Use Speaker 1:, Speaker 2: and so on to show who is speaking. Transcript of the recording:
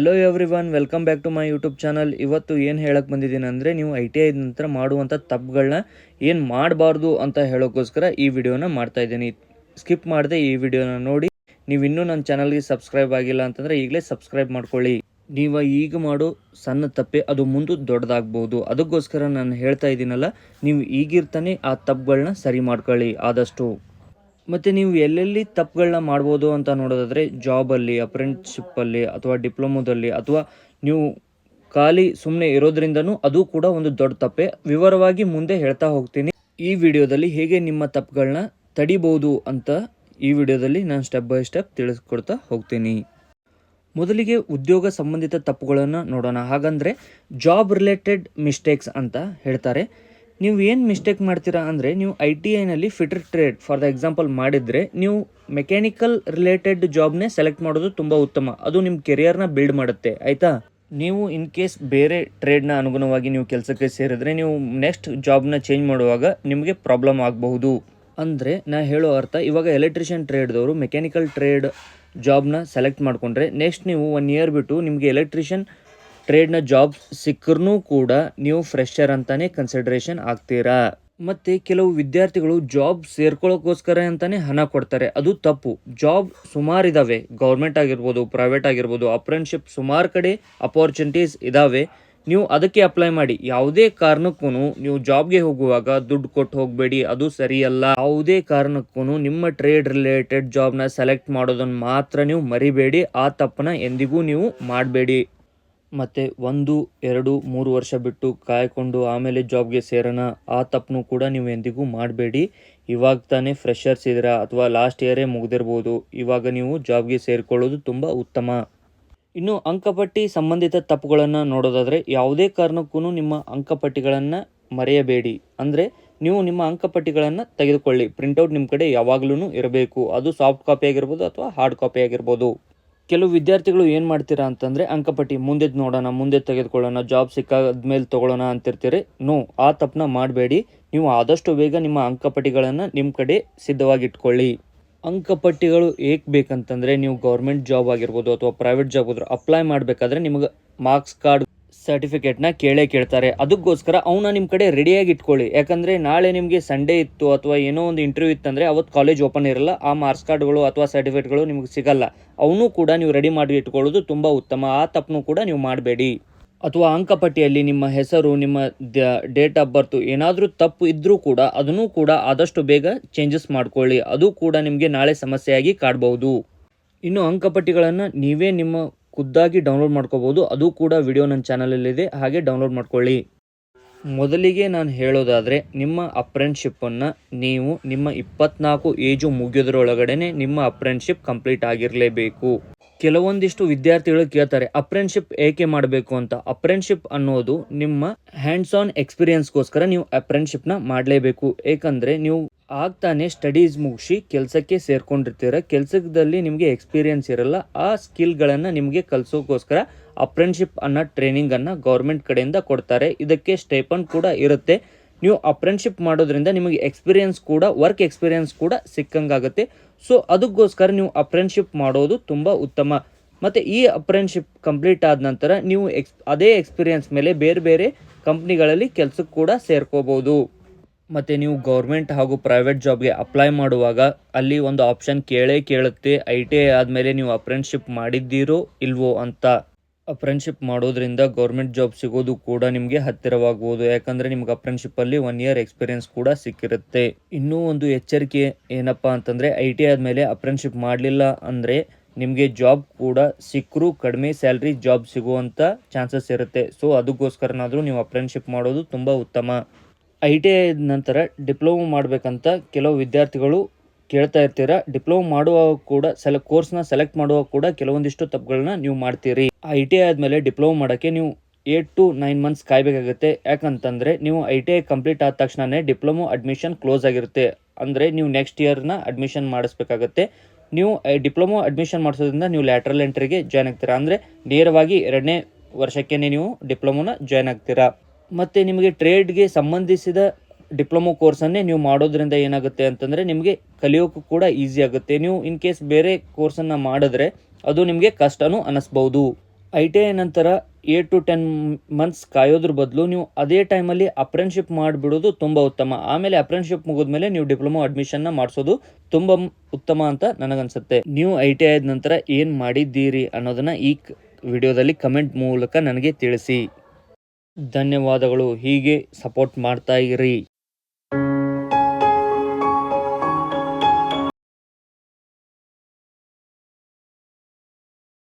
Speaker 1: Hello everyone, welcome back to my YouTube channel. ಇವತ್ತು ಏನು ಹೇಳಕ್ಕೆ ಬಂದಿದ್ದೀನಿ ಅಂದರೆ, ನೀವು ITI ನಂತರ ಮಾಡುವಂಥ ತಪ್ಪುಗಳನ್ನ ಏನು ಮಾಡಬಾರ್ದು ಅಂತ ಹೇಳೋಕ್ಕೋಸ್ಕರ ಈ ವಿಡಿಯೋನ ಮಾಡ್ತಾಯಿದ್ದೀನಿ. ಸ್ಕಿಪ್ ಮಾಡದೆ ಈ ವಿಡಿಯೋನ ನೋಡಿ. ನೀವು ಇನ್ನೂ ನನ್ನ ಚಾನಲ್ಗೆ ಸಬ್ಸ್ಕ್ರೈಬ್ ಆಗಿಲ್ಲ ಅಂತಂದರೆ ಈಗಲೇ ಸಬ್ಸ್ಕ್ರೈಬ್ ಮಾಡ್ಕೊಳ್ಳಿ. ನೀವು ಈಗ ಮಾಡೋ ಸಣ್ಣ ತಪ್ಪೆ ಅದು ಮುಂದೆ ದೊಡ್ಡದಾಗ್ಬೋದು. ಅದಕ್ಕೋಸ್ಕರ ನಾನು ಹೇಳ್ತಾ ಇದ್ದೀನಲ್ಲ, ನೀವು ಈಗಿರ್ತಾನೆ ಆ ತಪ್ಪುಗಳನ್ನ ಸರಿ ಮಾಡ್ಕೊಳ್ಳಿ ಆದಷ್ಟು. ಮತ್ತು ನೀವು ಎಲ್ಲೆಲ್ಲಿ ತಪ್ಪುಗಳನ್ನ ಮಾಡ್ಬೋದು ಅಂತ ನೋಡೋದಾದರೆ, ಜಾಬಲ್ಲಿ, ಅಪ್ರೆಂಟಿಸ್ಶಿಪ್ಪಲ್ಲಿ ಅಥವಾ ಡಿಪ್ಲೊಮೋದಲ್ಲಿ ಅಥವಾ ನೀವು ಖಾಲಿ ಸುಮ್ಮನೆ ಇರೋದ್ರಿಂದನೂ ಅದು ಕೂಡ ಒಂದು ದೊಡ್ಡ ತಪ್ಪೆ. ವಿವರವಾಗಿ ಮುಂದೆ ಹೇಳ್ತಾ ಹೋಗ್ತೀನಿ. ಈ ವಿಡಿಯೋದಲ್ಲಿ ಹೇಗೆ ನಿಮ್ಮ ತಪ್ಪುಗಳನ್ನ ತಡಿಬೋದು ಅಂತ ಈ ವಿಡಿಯೋದಲ್ಲಿ ನಾನು ಸ್ಟೆಪ್ ಬೈ ಸ್ಟೆಪ್ ತಿಳಿಸ್ಕೊಡ್ತಾ ಹೋಗ್ತೀನಿ. ಮೊದಲಿಗೆ ಉದ್ಯೋಗ ಸಂಬಂಧಿತ ತಪ್ಪುಗಳನ್ನು ನೋಡೋಣ. ಹಾಗಂದರೆ ಜಾಬ್ ರಿಲೇಟೆಡ್ ಮಿಸ್ಟೇಕ್ಸ್ ಅಂತ ಹೇಳ್ತಾರೆ. ನೀವು ಏನು ಮಿಸ್ಟೇಕ್ ಮಾಡ್ತೀರಾ ಅಂದರೆ, ನೀವು ITIನಲ್ಲಿ fitter trade for the example ಮಾಡಿದರೆ, ನೀವು ಮೆಕ್ಯಾನಿಕಲ್ ರಿಲೇಟೆಡ್ ಜಾಬ್ನೇ ಸೆಲೆಕ್ಟ್ ಮಾಡೋದು ತುಂಬ ಉತ್ತಮ. ಅದು ನಿಮ್ಮ ಕೆರಿಯರ್ನ ಬಿಲ್ಡ್ ಮಾಡುತ್ತೆ, ಆಯಿತಾ. ನೀವು ಇನ್ ಕೇಸ್ ಬೇರೆ ಟ್ರೇಡ್ನ ಅನುಗುಣವಾಗಿ ನೀವು ಕೆಲಸಕ್ಕೆ ಸೇರಿದ್ರೆ, ನೀವು ನೆಕ್ಸ್ಟ್ ಜಾಬ್ನ ಚೇಂಜ್ ಮಾಡುವಾಗ ನಿಮಗೆ ಪ್ರಾಬ್ಲಮ್ ಆಗಬಹುದು. ಅಂದರೆ ನಾ ಹೇಳೋ ಅರ್ಥ, ಇವಾಗ ಎಲೆಕ್ಟ್ರಿಷಿಯನ್ ಟ್ರೇಡ್ದವರು ಮೆಕ್ಯಾನಿಕಲ್ ಟ್ರೇಡ್ ಜಾಬ್ನ ಸೆಲೆಕ್ಟ್ ಮಾಡಿಕೊಂಡ್ರೆ, ನೆಕ್ಸ್ಟ್ ನೀವು 1 ಇಯರ್ ಬಿಟ್ಟು ನಿಮಗೆ ಎಲೆಕ್ಟ್ರಿಷಿಯನ್ ಟ್ರೇಡ್ನ ಜಾಬ್ ಸಿಕ್ಕರೂ ಕೂಡ ನೀವು ಫ್ರೆಶರ್ ಅಂತಾನೆ ಕನ್ಸಿಡರೇಷನ್ ಆಗ್ತೀರಾ. ಮತ್ತು ಕೆಲವು ವಿದ್ಯಾರ್ಥಿಗಳು ಜಾಬ್ ಸೇರ್ಕೊಳ್ಳೋಕ್ಕೋಸ್ಕರ ಅಂತಾನೆ ಹಣ ಕೊಡ್ತಾರೆ. ಅದು ತಪ್ಪು. ಜಾಬ್ ಸುಮಾರಿದ್ದಾವೆ, ಗೌರ್ಮೆಂಟ್ ಆಗಿರ್ಬೋದು, ಪ್ರೈವೇಟ್ ಆಗಿರ್ಬೋದು, ಅಪ್ರೆಂಟಿಸ್ಶಿಪ್ ಸುಮಾರು ಕಡೆ ಅಪಾರ್ಚುನಿಟೀಸ್ ಇದ್ದಾವೆ. ನೀವು ಅದಕ್ಕೆ ಅಪ್ಲೈ ಮಾಡಿ. ಯಾವುದೇ ಕಾರಣಕ್ಕೂ ನೀವು ಜಾಬ್ಗೆ ಹೋಗುವಾಗ ದುಡ್ಡು ಕೊಟ್ಟು ಹೋಗಬೇಡಿ, ಅದು ಸರಿಯಲ್ಲ. ಯಾವುದೇ ಕಾರಣಕ್ಕೂ ನಿಮ್ಮ ಟ್ರೇಡ್ ರಿಲೇಟೆಡ್ ಜಾಬ್ನ ಸೆಲೆಕ್ಟ್ ಮಾಡೋದನ್ನು ಮಾತ್ರ ನೀವು ಮರಿಬೇಡಿ. ಆ ತಪ್ಪನ್ನ ಎಂದಿಗೂ ನೀವು ಮಾಡಬೇಡಿ. ಮತ್ತು 1, 2, 3 ವರ್ಷ ಬಿಟ್ಟು ಕಾಯ್ಕೊಂಡು ಆಮೇಲೆ ಜಾಬ್ಗೆ ಸೇರೋಣ, ಆ ತಪ್ಪನ್ನು ಕೂಡ ನೀವು ಎಂದಿಗೂ ಮಾಡಬೇಡಿ. ಇವಾಗ ತಾನೇ ಫ್ರೆಶರ್ಸ್ ಇದ್ದೀರಾ ಅಥವಾ ಲಾಸ್ಟ್ ಇಯರೇ ಮುಗಿದಿರ್ಬೋದು, ಇವಾಗ ನೀವು ಜಾಬ್ಗೆ ಸೇರಿಕೊಳ್ಳೋದು ತುಂಬ ಉತ್ತಮ. ಇನ್ನು ಅಂಕಪಟ್ಟಿ ಸಂಬಂಧಿತ ತಪ್ಪುಗಳನ್ನು ನೋಡೋದಾದರೆ, ಯಾವುದೇ ಕಾರಣಕ್ಕೂ ನಿಮ್ಮ ಅಂಕಪಟ್ಟಿಗಳನ್ನು ಮರೆಯಬೇಡಿ. ಅಂದರೆ ನೀವು ನಿಮ್ಮ ಅಂಕಪಟ್ಟಿಗಳನ್ನು ತೆಗೆದುಕೊಳ್ಳಿ. ಪ್ರಿಂಟೌಟ್ ನಿಮ್ಮ ಕಡೆ ಯಾವಾಗಲೂ ಇರಬೇಕು. ಅದು ಸಾಫ್ಟ್ ಕಾಪಿ ಆಗಿರ್ಬೋದು ಅಥವಾ ಹಾರ್ಡ್ ಕಾಪಿ ಆಗಿರ್ಬೋದು. ಕೆಲವು ವಿದ್ಯಾರ್ಥಿಗಳು ಏನು ಮಾಡ್ತೀರಾ ಅಂತಂದರೆ, ಅಂಕಪಟ್ಟಿ ಮುಂದೆ ನೋಡೋಣ, ಮುಂದೆ ತೆಗೆದುಕೊಳ್ಳೋಣ, ಜಾಬ್ ಸಿಕ್ಕಾದ್ಮೇಲೆ ತೊಗೊಳ್ಳೋಣ ಅಂತಿರ್ತೀರಿ. ನೋ, ಆ ತಪ್ಪನ್ನ ಮಾಡಬೇಡಿ. ನೀವು ಆದಷ್ಟು ಬೇಗ ನಿಮ್ಮ ಅಂಕಪಟ್ಟಿಗಳನ್ನು ನಿಮ್ಮ ಕಡೆ ಸಿದ್ಧವಾಗಿಟ್ಕೊಳ್ಳಿ. ಅಂಕಪಟ್ಟಿಗಳು ಏಕೆ ಬೇಕಂತಂದರೆ, ನೀವು ಗೌರ್ಮೆಂಟ್ ಜಾಬ್ ಆಗಿರ್ಬೋದು ಅಥವಾ ಪ್ರೈವೇಟ್ ಜಾಬ್ ಹೋದ್ರೆ ಅಪ್ಲೈ ಮಾಡಬೇಕಾದ್ರೆ ನಿಮಗೆ ಮಾರ್ಕ್ಸ್ ಕಾರ್ಡ್ ಸರ್ಟಿಫಿಕೇಟ್ನ ಕೇಳ್ತಾರೆ. ಅದಕ್ಕೋಸ್ಕರ ಅವನ್ನ ನಿಮ್ಮ ಕಡೆ ರೆಡಿಯಾಗಿ ಇಟ್ಕೊಳ್ಳಿ. ಯಾಕಂದರೆ ನಾಳೆ ನಿಮಗೆ ಸಂಡೇ ಇತ್ತು ಅಥವಾ ಏನೋ ಒಂದು ಇಂಟರ್ವ್ಯೂ ಇತ್ತಂದರೆ ಅವತ್ತು ಕಾಲೇಜ್ ಓಪನ್ ಇರಲ್ಲ. ಆ ಮಾರ್ಕ್ಸ್ ಕಾರ್ಡ್ಗಳು ಅಥವಾ ಸರ್ಟಿಫಿಕೇಟ್ಗಳು ನಿಮಗೆ ಸಿಗಲ್ಲ. ಅವನು ಕೂಡ ನೀವು ರೆಡಿ ಮಾಡಿ ಇಟ್ಕೊಳ್ಳೋದು ತುಂಬ ಉತ್ತಮ. ಆ ತಪ್ಪನ್ನು ಕೂಡ ನೀವು ಮಾಡಬೇಡಿ. ಅಥವಾ ಅಂಕಪಟ್ಟಿಯಲ್ಲಿ ನಿಮ್ಮ ಹೆಸರು, ನಿಮ್ಮ ಡೇಟ್ ಆಫ್ ಬರ್ತು ಏನಾದರೂ ತಪ್ಪು ಇದ್ದರೂ ಕೂಡ ಅದನ್ನು ಕೂಡ ಆದಷ್ಟು ಬೇಗ ಚೇಂಜಸ್ ಮಾಡ್ಕೊಳ್ಳಿ. ಅದು ಕೂಡ ನಿಮಗೆ ನಾಳೆ ಸಮಸ್ಯೆಯಾಗಿ ಕಾಡಬಹುದು. ಇನ್ನು ಅಂಕಪಟ್ಟಿಗಳನ್ನು ನೀವೇ ನಿಮ್ಮ ಖುದ್ದಾಗಿ ಡೌನ್ಲೋಡ್ ಮಾಡ್ಕೋಬೋದು. ಅದು ಕೂಡ ವಿಡಿಯೋ ನನ್ನ ಚಾನಲಲ್ಲಿದೆ, ಹಾಗೆ ಡೌನ್ಲೋಡ್ ಮಾಡ್ಕೊಳ್ಳಿ. ಮೊದಲಿಗೆ ನಾನು ಹೇಳೋದಾದರೆ, ನಿಮ್ಮ ಅಪ್ರೆಂಟಿಸ್ಶಿಪ್ಪನ್ನು ನೀವು ನಿಮ್ಮ 24 ಏಜು ಮುಗಿಯೋದ್ರೊಳಗಡೆ ನಿಮ್ಮ ಅಪ್ರೆಂಟಿಸ್ಶಿಪ್ ಕಂಪ್ಲೀಟ್ ಆಗಿರಲೇಬೇಕು. ಕೆಲವೊಂದಿಷ್ಟು ವಿದ್ಯಾರ್ಥಿಗಳು ಕೇಳ್ತಾರೆ, ಅಪ್ರೆಂಟಿಸ್ಶಿಪ್ ಏಕೆ ಮಾಡಬೇಕು ಅಂತ. ಅಪ್ರೆಂಟಿಸ್ಶಿಪ್ ಅನ್ನೋದು ನಿಮ್ಮ ಹ್ಯಾಂಡ್ಸ್ ಆನ್ ಎಕ್ಸ್ಪೀರಿಯನ್ಸ್ಗೋಸ್ಕರ ನೀವು ಅಪ್ರೆಂಟಿಸ್ಶಿಪ್ನ ಮಾಡಲೇಬೇಕು. ಏಕೆಂದರೆ ನೀವು ಆಗ್ತಾನೆ ಸ್ಟಡೀಸ್ ಮುಗಿಸಿ ಕೆಲಸಕ್ಕೆ ಸೇರ್ಕೊಂಡಿರ್ತೀರ. ಕೆಲಸದಲ್ಲಿ ನಿಮಗೆ ಎಕ್ಸ್ಪೀರಿಯನ್ಸ್ ಇರಲ್ಲ. ಆ ಸ್ಕಿಲ್ಗಳನ್ನು ನಿಮಗೆ ಕಲಿಸೋಕ್ಕೋಸ್ಕರ ಅಪ್ರೆಂಟಿಸ್ಶಿಪ್ ಅನ್ನೋ ಟ್ರೈನಿಂಗನ್ನು ಗೌರ್ಮೆಂಟ್ ಕಡೆಯಿಂದ ಕೊಡ್ತಾರೆ. ಇದಕ್ಕೆ ಸ್ಟೈಪಂಡ್ ಕೂಡ ಇರುತ್ತೆ. ನೀವು ಅಪ್ರೆಂಟಿಸ್ಶಿಪ್ ಮಾಡೋದ್ರಿಂದ ನಿಮಗೆ ಎಕ್ಸ್ಪೀರಿಯನ್ಸ್ ಕೂಡ, ವರ್ಕ್ ಎಕ್ಸ್ಪೀರಿಯನ್ಸ್ ಕೂಡ ಸಿಕ್ಕಂಗಾಗುತ್ತೆ. ಸೊ ಅದಕ್ಕೋಸ್ಕರ ನೀವು ಅಪ್ರೆಂಟಿಸ್ಶಿಪ್ ಮಾಡೋದು ತುಂಬ ಉತ್ತಮ. ಮತ್ತು ಈ ಅಪ್ರೆಂಟಿಸ್ಶಿಪ್ ಕಂಪ್ಲೀಟ್ ಆದ ನಂತರ ನೀವು ಅದೇ ಎಕ್ಸ್ಪೀರಿಯನ್ಸ್ ಮೇಲೆ ಬೇರೆ ಬೇರೆ ಕಂಪ್ನಿಗಳಲ್ಲಿ ಕೆಲಸಕ್ಕೆ ಕೂಡ ಸೇರ್ಕೋಬೋದು. ಮತ್ತು ನೀವು ಗೌರ್ಮೆಂಟ್ ಹಾಗೂ ಪ್ರೈವೇಟ್ ಜಾಬ್ಗೆ ಅಪ್ಲೈ ಮಾಡುವಾಗ ಅಲ್ಲಿ ಒಂದು ಆಪ್ಷನ್ ಕೇಳುತ್ತೆ, ITI ಆದಮೇಲೆ ನೀವು ಅಪ್ರೆಂಟಿಸ್ಶಿಪ್ ಮಾಡಿದ್ದೀರೋ ಇಲ್ವೋ ಅಂತ. ಅಪ್ರೆಂಟಿಸ್ಶಿಪ್ ಮಾಡೋದ್ರಿಂದ ಗೌರ್ಮೆಂಟ್ ಜಾಬ್ ಸಿಗೋದು ಕೂಡ ನಿಮಗೆ ಹತ್ತಿರವಾಗ್ಬೋದು. ಯಾಕಂದರೆ ನಿಮ್ಗೆ ಅಪ್ರೆಂಟಿಸ್ಶಿಪ್ಪಲ್ಲಿ 1 ಇಯರ್ ಎಕ್ಸ್ಪೀರಿಯನ್ಸ್ ಕೂಡ ಸಿಕ್ಕಿರುತ್ತೆ. ಇನ್ನೂ ಒಂದು ಎಚ್ಚರಿಕೆ ಏನಪ್ಪ ಅಂತಂದರೆ, ITI ಆದಮೇಲೆ ಅಪ್ರೆಂಟಿಸ್ಶಿಪ್ ಮಾಡಲಿಲ್ಲ ಅಂದರೆ ನಿಮಗೆ ಜಾಬ್ ಕೂಡ ಸಿಕ್ಕರೂ ಕಡಿಮೆ ಸ್ಯಾಲ್ರಿ ಜಾಬ್ ಸಿಗುವಂಥ ಚಾನ್ಸಸ್ ಇರುತ್ತೆ. ಸೊ ಅದಕ್ಕೋಸ್ಕರನಾದರೂ ನೀವು ಅಪ್ರೆಂಟಿಸ್ಶಿಪ್ ಮಾಡೋದು ತುಂಬ ಉತ್ತಮ. ITI ನಂತರ ಡಿಪ್ಲೊಮೊ ಮಾಡಬೇಕಂತ ಕೆಲವು ವಿದ್ಯಾರ್ಥಿಗಳು ಕೇಳ್ತಾ ಇರ್ತೀರ. ಡಿಪ್ಲೊಮೊ ಮಾಡುವಾಗ ಕೂಡ ಕೋರ್ಸ್ನ ಸೆಲೆಕ್ಟ್ ಮಾಡುವಾಗ ಕೂಡ ಕೆಲವೊಂದಿಷ್ಟು ತಪ್ಪುಗಳನ್ನ ನೀವು ಮಾಡ್ತೀರಿ. ITI ಆದಮೇಲೆ ಡಿಪ್ಲೊಮೊ ಮಾಡೋಕ್ಕೆ ನೀವು 8 to 9 months ಕಾಯಬೇಕಾಗುತ್ತೆ. ಯಾಕಂತಂದರೆ ನೀವು ITI ಕಂಪ್ಲೀಟ್ ಆದ ತಕ್ಷಣವೇ ಡಿಪ್ಲೊಮೊ ಅಡ್ಮಿಷನ್ ಕ್ಲೋಸ್ ಆಗಿರುತ್ತೆ. ಅಂದರೆ ನೀವು ನೆಕ್ಸ್ಟ್ ಇಯರ್ನ ಅಡ್ಮಿಷನ್ ಮಾಡಿಸ್ಬೇಕಾಗತ್ತೆ. ನೀವು ಡಿಪ್ಲೊಮೊ ಅಡ್ಮಿಷನ್ ಮಾಡಿಸೋದ್ರಿಂದ ನೀವು ಲ್ಯಾಟ್ರಲ್ ಎಂಟ್ರಿಗೆ ಜಾಯ್ನ್ ಆಗ್ತೀರಾ. ಅಂದರೆ ನೇರವಾಗಿ 2ನೇ ವರ್ಷಕ್ಕೇ ನೀವು ಡಿಪ್ಲೊಮೊನ ಜಾಯ್ನ್ ಆಗ್ತೀರಾ. ಮತ್ತು ನಿಮಗೆ ಟ್ರೇಡ್ಗೆ ಸಂಬಂಧಿಸಿದ ಡಿಪ್ಲೊಮೊ ಕೋರ್ಸನ್ನೇ ನೀವು ಮಾಡೋದ್ರಿಂದ ಏನಾಗುತ್ತೆ ಅಂತಂದರೆ ನಿಮಗೆ ಕಲಿಯೋಕ್ಕೂ ಕೂಡ ಈಸಿ ಆಗುತ್ತೆ. ನೀವು ಇನ್ ಕೇಸ್ ಬೇರೆ ಕೋರ್ಸನ್ನು ಮಾಡಿದ್ರೆ ಅದು ನಿಮಗೆ ಕಷ್ಟನೂ ಅನ್ನಿಸ್ಬೋದು. ITI ನಂತರ 8 to 10 ಮಂತ್ಸ್ ಕಾಯೋದ್ರ ಬದಲು ನೀವು ಅದೇ ಟೈಮಲ್ಲಿ ಅಪ್ರೆಂಟಿಸ್‌ಶಿಪ್ ಮಾಡಿಬಿಡೋದು ತುಂಬ ಉತ್ತಮ. ಆಮೇಲೆ ಅಪ್ರೆಂಟಿಸ್‌ಶಿಪ್ ಮುಗಿದ್ಮೇಲೆ ನೀವು ಡಿಪ್ಲೊಮಾ ಅಡ್ಮಿಷನ್ನ ಮಾಡಿಸೋದು ತುಂಬ ಉತ್ತಮ ಅಂತ ನನಗನ್ಸುತ್ತೆ. ನೀವು ITI ಆದ ನಂತರ ಏನು ಮಾಡಿದ್ದೀರಿ ಅನ್ನೋದನ್ನು ಈ ವಿಡಿಯೋದಲ್ಲಿ ಕಮೆಂಟ್ ಮೂಲಕ ನನಗೆ ತಿಳಿಸಿ. ಧನ್ಯವಾದಗಳು. ಹೀಗೆ ಸಪೋರ್ಟ್ ಮಾಡ್ತಾ ಇರಿ.